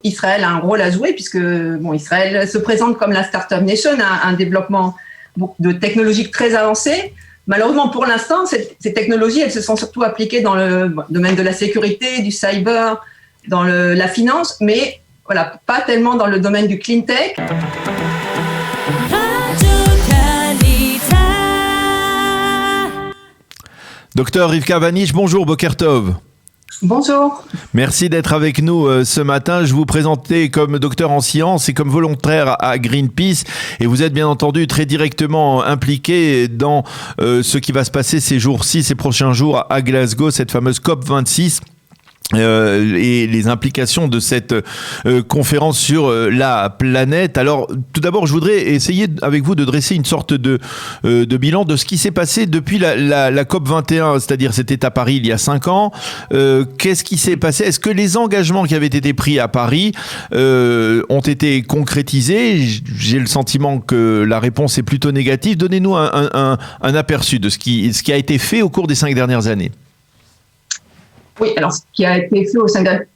Israël a un rôle à jouer puisque Israël se présente comme la Startup Nation, un développement de technologies très avancées. Malheureusement, pour l'instant, ces technologies, elles se sont surtout appliquées dans le domaine de la sécurité, du cyber, dans la finance, mais voilà, pas tellement dans le domaine du clean tech. Docteur Rivka Vanish, bonjour, Boker Tov. Bonjour. Merci d'être avec nous ce matin. Je vous présentais comme docteur en sciences et comme volontaire à Greenpeace. Et vous êtes bien entendu très directement impliqué dans ce qui va se passer ces jours-ci, ces prochains jours à Glasgow, cette fameuse COP26. Et les implications de cette conférence sur la planète. Alors, tout d'abord, je voudrais essayer avec vous de dresser une sorte de bilan de ce qui s'est passé depuis la COP 21, c'est-à-dire c'était à Paris il y a 5 ans. Qu'est-ce qui s'est passé ? Est-ce que les engagements qui avaient été pris à Paris ont été concrétisés ? J'ai le sentiment que la réponse est plutôt négative. Donnez-nous un aperçu de ce qui a été fait au cours des 5 dernières années. Oui, alors ce qui a été fait au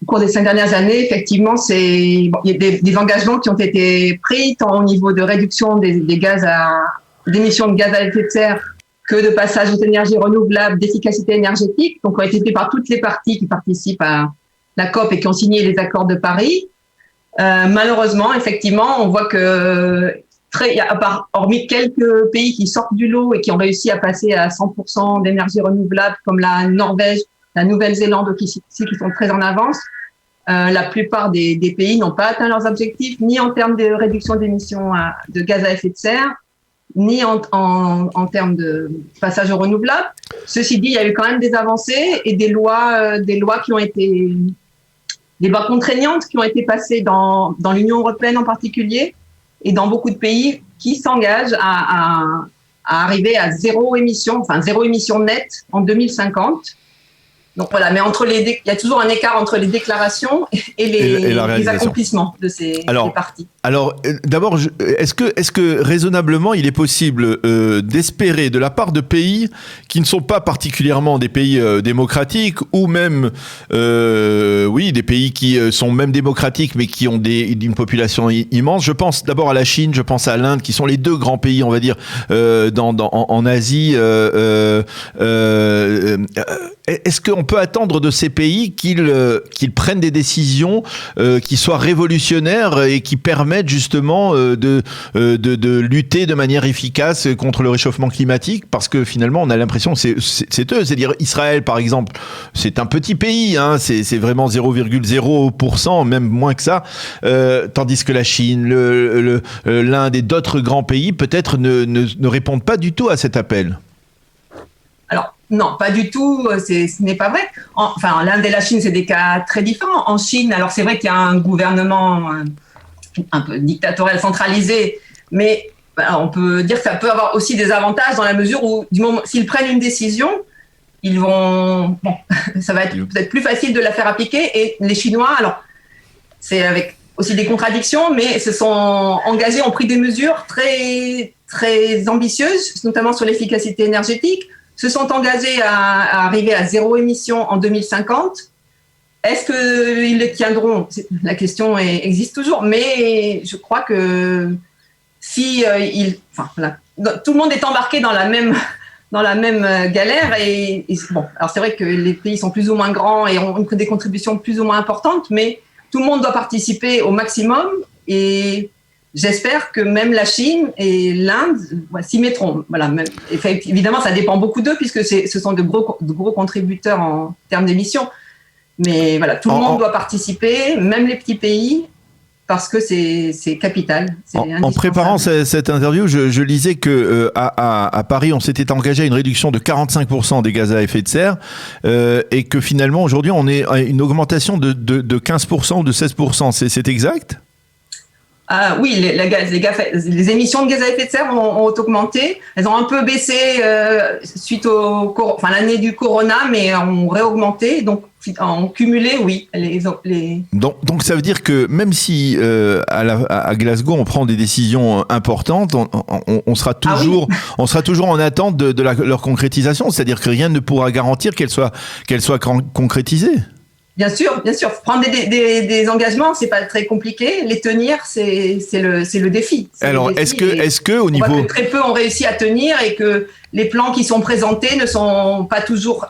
cours des 5 dernières années, effectivement, il y a des engagements qui ont été pris, tant au niveau de réduction d'émissions de gaz à effet de serre que de passage aux énergies renouvelables, d'efficacité énergétique, donc ont été faits par toutes les parties qui participent à la COP et qui ont signé les accords de Paris. Malheureusement, effectivement, on voit que hormis quelques pays qui sortent du lot et qui ont réussi à passer à 100% d'énergie renouvelable, comme la Norvège, la Nouvelle-Zélande qui sont très en avance. La plupart des pays n'ont pas atteint leurs objectifs, ni en termes de réduction d'émissions de gaz à effet de serre, ni en termes de passage aux renouvelables. Ceci dit, il y a eu quand même des avancées et des lois contraignantes qui ont été passées dans l'Union européenne en particulier et dans beaucoup de pays qui s'engagent à arriver à zéro émission nette en 2050. Donc voilà, mais il y a toujours un écart entre les déclarations et les accomplissements de ces parties. Alors, d'abord, est-ce que raisonnablement, il est possible d'espérer de la part de pays qui ne sont pas particulièrement des pays démocratiques ou même, des pays qui sont même démocratiques mais qui ont une population immense. Je pense d'abord à la Chine, je pense à l'Inde, qui sont les 2 grands pays, on va dire, en Asie. Est-ce qu'on peut attendre de ces pays qu'ils prennent des décisions qui soient révolutionnaires et qui permettent justement de lutter de manière efficace contre le réchauffement climatique, parce que finalement on a l'impression que c'est eux, c'est-à-dire Israël par exemple, c'est un petit pays, hein, c'est vraiment 0,0%, même moins que ça, tandis que la Chine, l'Inde et d'autres grands pays peut-être ne répondent pas du tout à cet appel. Alors, non, pas du tout, ce n'est pas vrai. L'Inde et la Chine, c'est des cas très différents. En Chine, alors c'est vrai qu'il y a un gouvernement un peu dictatorial, centralisé, mais on peut dire que ça peut avoir aussi des avantages dans la mesure où, du moment, s'ils prennent une décision, ça va être peut-être plus facile de la faire appliquer. Et les Chinois, alors, c'est avec aussi des contradictions, mais se sont engagés, ont pris des mesures très, très ambitieuses, notamment sur l'efficacité énergétique, se sont engagés à arriver à zéro émission en 2050. Est-ce qu'ils le tiendront ? La question existe toujours, mais je crois que tout le monde est embarqué dans la même galère. Alors c'est vrai que les pays sont plus ou moins grands et ont des contributions plus ou moins importantes, mais tout le monde doit participer au maximum et j'espère que même la Chine et l'Inde s'y mettront. Voilà, évidemment, ça dépend beaucoup d'eux puisque ce sont de gros contributeurs en termes d'émissions. Mais voilà, tout le monde doit participer, même les petits pays, parce que c'est capital. En préparant cette interview, je lisais que à Paris, on s'était engagé à une réduction de 45% des gaz à effet de serre et que finalement, aujourd'hui, on est à une augmentation de 15% ou de 16%. C'est exact ? Oui, les émissions de gaz à effet de serre ont augmenté. Elles ont un peu baissé suite l'année du corona, mais ont réaugmenté. Donc, en cumulé, oui. Donc, ça veut dire que même si à Glasgow, on prend des décisions importantes, on sera toujours en attente de leur concrétisation. C'est-à-dire que rien ne pourra garantir qu'elles soient concrétisées. Bien sûr. Prendre des engagements, c'est pas très compliqué. Les tenir, c'est le défi. Alors, est-ce que au niveau, on voit que très peu ont réussi à tenir et que les plans qui sont présentés ne sont pas toujours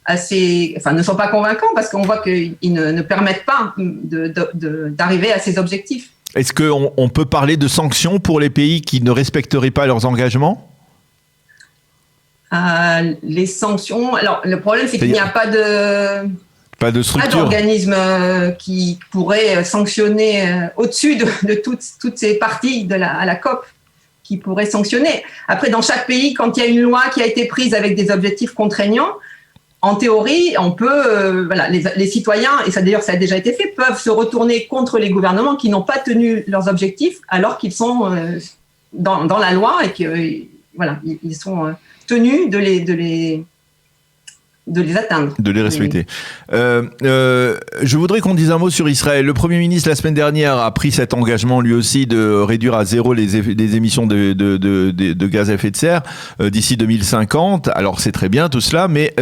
ne sont pas convaincants parce qu'on voit qu'ils ne permettent pas d'arriver à ces objectifs. Est-ce qu'on peut parler de sanctions pour les pays qui ne respecteraient pas leurs engagements ? Les sanctions. Alors, le problème, c'est qu'il n'y a pas de structure, d'organisme qui pourrait sanctionner au-dessus de toutes ces parties à la COP qui pourrait sanctionner. Après, dans chaque pays, quand il y a une loi qui a été prise avec des objectifs contraignants, en théorie, on peut, les citoyens, et ça d'ailleurs ça a déjà été fait, peuvent se retourner contre les gouvernements qui n'ont pas tenu leurs objectifs alors qu'ils sont dans la loi et qu'ils ils sont tenus de les atteindre. De les respecter. Je voudrais qu'on dise un mot sur Israël. Le Premier ministre, la semaine dernière, a pris cet engagement, lui aussi, de réduire à zéro les émissions de gaz à effet de serre d'ici 2050. Alors, c'est très bien tout cela, mais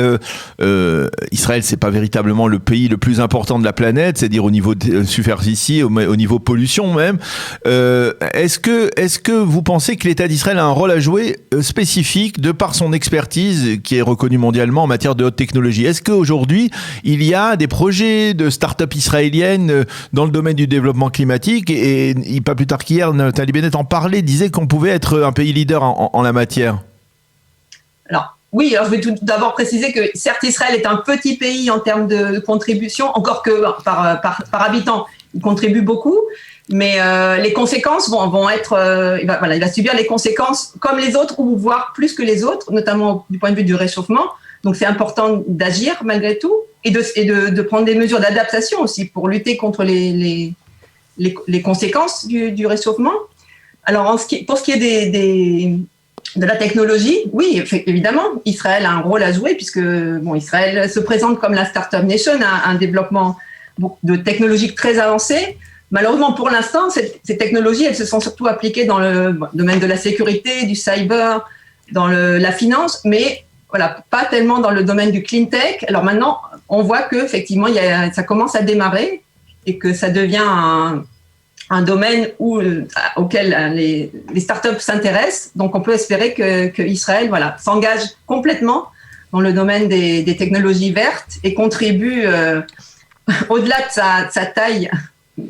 Israël, c'est pas véritablement le pays le plus important de la planète, c'est-à-dire au niveau de superficie, au niveau pollution même. Est-ce que vous pensez que l'État d'Israël a un rôle à jouer spécifique de par son expertise qui est reconnue mondialement en matière de haute technologie? Est-ce qu'aujourd'hui, il y a des projets de start-up israéliennes dans le domaine du développement climatique et pas plus tard qu'hier, Nathalie Bennett en parlait, disait qu'on pouvait être un pays leader en la matière? Alors, oui, je vais tout d'abord préciser que certes, Israël est un petit pays en termes de contribution, encore que par habitant, il contribue beaucoup, mais les conséquences vont être... il va subir les conséquences comme les autres, ou voire plus que les autres, notamment du point de vue du réchauffement. Donc, c'est important d'agir malgré tout et de prendre des mesures d'adaptation aussi pour lutter contre les conséquences du réchauffement. Alors, pour ce qui est de la technologie, oui, évidemment, Israël a un rôle à jouer puisque Israël se présente comme la Startup Nation, un développement de technologies très avancées. Malheureusement, pour l'instant, ces technologies, elles se sont surtout appliquées dans le domaine de la sécurité, du cyber, dans la finance, mais pas tellement dans le domaine du clean tech. Alors maintenant, on voit que effectivement, ça commence à démarrer et que ça devient un domaine auquel les startups s'intéressent. Donc, on peut espérer que Israël, s'engage complètement dans le domaine des technologies vertes et contribue, au-delà de sa taille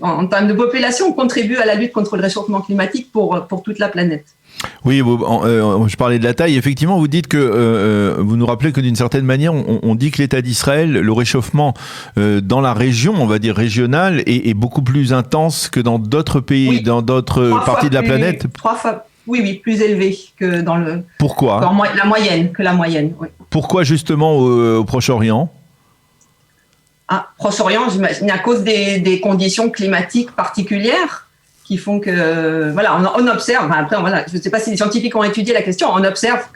en termes de population, contribue à la lutte contre le réchauffement climatique pour toute la planète. Oui, je parlais de la taille. Effectivement, vous dites que vous nous rappelez que d'une certaine manière, on dit que l'État d'Israël, le réchauffement dans la région, on va dire régionale, est beaucoup plus intense que dans d'autres pays, oui, dans d'autres parties de la planète. 3 fois, oui, plus élevé que dans le. Pourquoi ? La moyenne. Oui. Pourquoi justement au Proche-Orient ? Proche-Orient, j'imagine, à cause des conditions climatiques particulières qui font que, on observe, je ne sais pas si les scientifiques ont étudié la question, on observe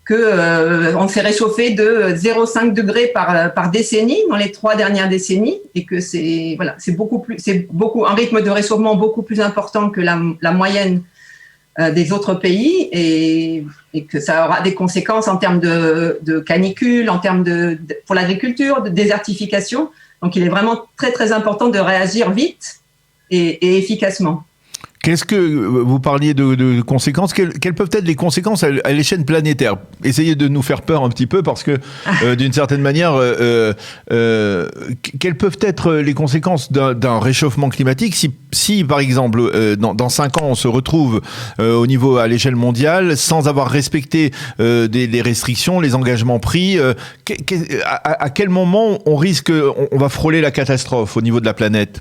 on s'est réchauffé de 0,5 degrés par décennie dans les 3 dernières décennies et que c'est un rythme de réchauffement beaucoup plus important que la moyenne des autres pays et que ça aura des conséquences en termes de canicule, en termes pour l'agriculture, de désertification. Donc, il est vraiment très, très important de réagir vite et efficacement. Qu'est-ce que vous parliez de conséquences? Quelles peuvent être les conséquences à l'échelle planétaire? Essayez de nous faire peur un petit peu parce que d'une certaine manière, quelles peuvent être les conséquences d'un réchauffement climatique si par exemple dans 5 ans on se retrouve au niveau à l'échelle mondiale sans avoir respecté des restrictions, les engagements pris, à quel moment on va frôler la catastrophe au niveau de la planète?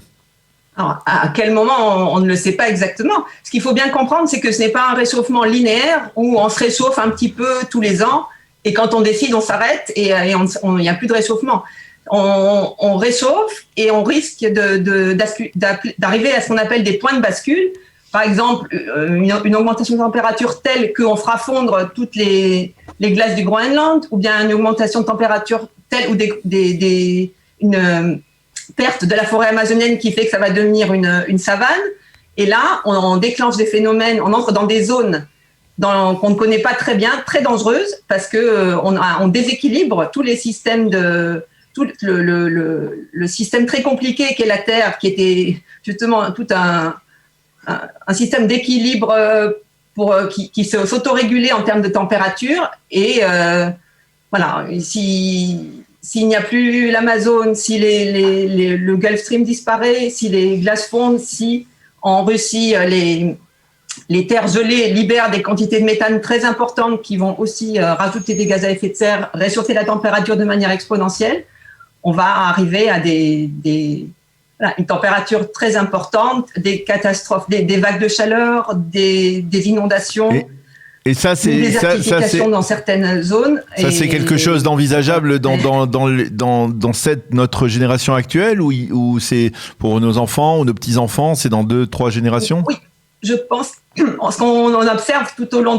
Alors, à quel moment, on ne le sait pas exactement. Ce qu'il faut bien comprendre, c'est que ce n'est pas un réchauffement linéaire où on se réchauffe un petit peu tous les ans et quand on décide, on s'arrête et il n'y a plus de réchauffement. On réchauffe et on risque d'arriver à ce qu'on appelle des points de bascule. Par exemple, une augmentation de température telle qu'on fera fondre toutes les glaces du Groenland ou bien une augmentation de température telle ou une perte de la forêt amazonienne qui fait que ça va devenir une savane. Et là, on déclenche des phénomènes, on entre dans des zones qu'on ne connaît pas très bien, très dangereuses, parce qu'on déséquilibre tous les systèmes tout le système très compliqué qu'est la Terre, qui était justement tout un système d'équilibre qui s'autorégulait en termes de température. Et voilà, s'il n'y a plus l'Amazone, si le Gulf Stream disparaît, si les glaces fondent, si en Russie les terres gelées libèrent des quantités de méthane très importantes qui vont aussi rajouter des gaz à effet de serre, réchauffer la température de manière exponentielle, on va arriver à une température très importante, des catastrophes, des vagues de chaleur, des inondations. Et ça, c'est des désertifications dans certaines zones. Ça, c'est quelque chose d'envisageable dans notre génération actuelle, ou c'est pour nos enfants ou nos petits-enfants, c'est dans 2-3 générations? Oui, je pense. Ce qu'on observe tout au long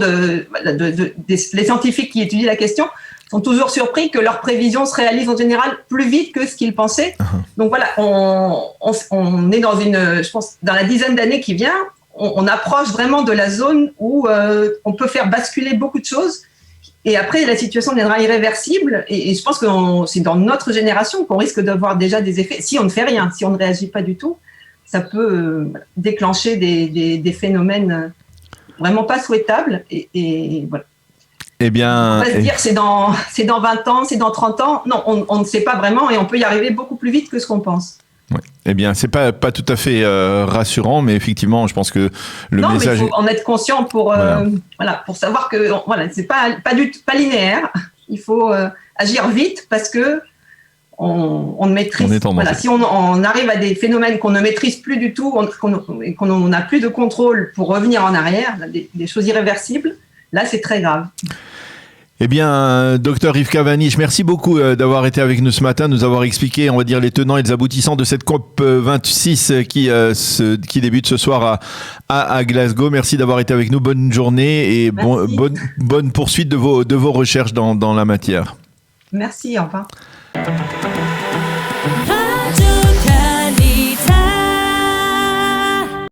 les scientifiques qui étudient la question sont toujours surpris que leurs prévisions se réalisent en général plus vite que ce qu'ils pensaient. Donc voilà, on est je pense, dans la dizaine d'années qui vient, on approche vraiment de la zone où on peut faire basculer beaucoup de choses. Et après, la situation deviendra irréversible. Et je pense que c'est dans notre génération qu'on risque d'avoir déjà des effets. Si on ne fait rien, si on ne réagit pas du tout, ça peut déclencher des phénomènes vraiment pas souhaitables. Et voilà. Eh bien, on va se dire c'est dans 20 ans, c'est dans 30 ans. Non, on ne sait pas vraiment et on peut y arriver beaucoup plus vite que ce qu'on pense. Ouais. Eh bien, c'est pas tout à fait rassurant, mais effectivement, je pense que le message. Mais il faut en être conscient pour savoir que c'est pas linéaire. Il faut agir vite parce que on ne maîtrise. Si on arrive à des phénomènes qu'on ne maîtrise plus du tout et qu'on n'a plus de contrôle pour revenir en arrière, des choses irréversibles, là, c'est très grave. Eh bien, docteur Yves Cavendish, merci beaucoup d'avoir été avec nous ce matin, nous avoir expliqué, on va dire, les tenants et les aboutissants de cette COP 26 qui débute ce soir à Glasgow. Merci d'avoir été avec nous. Bonne journée et bonne poursuite de vos recherches dans la matière. Merci, au revoir.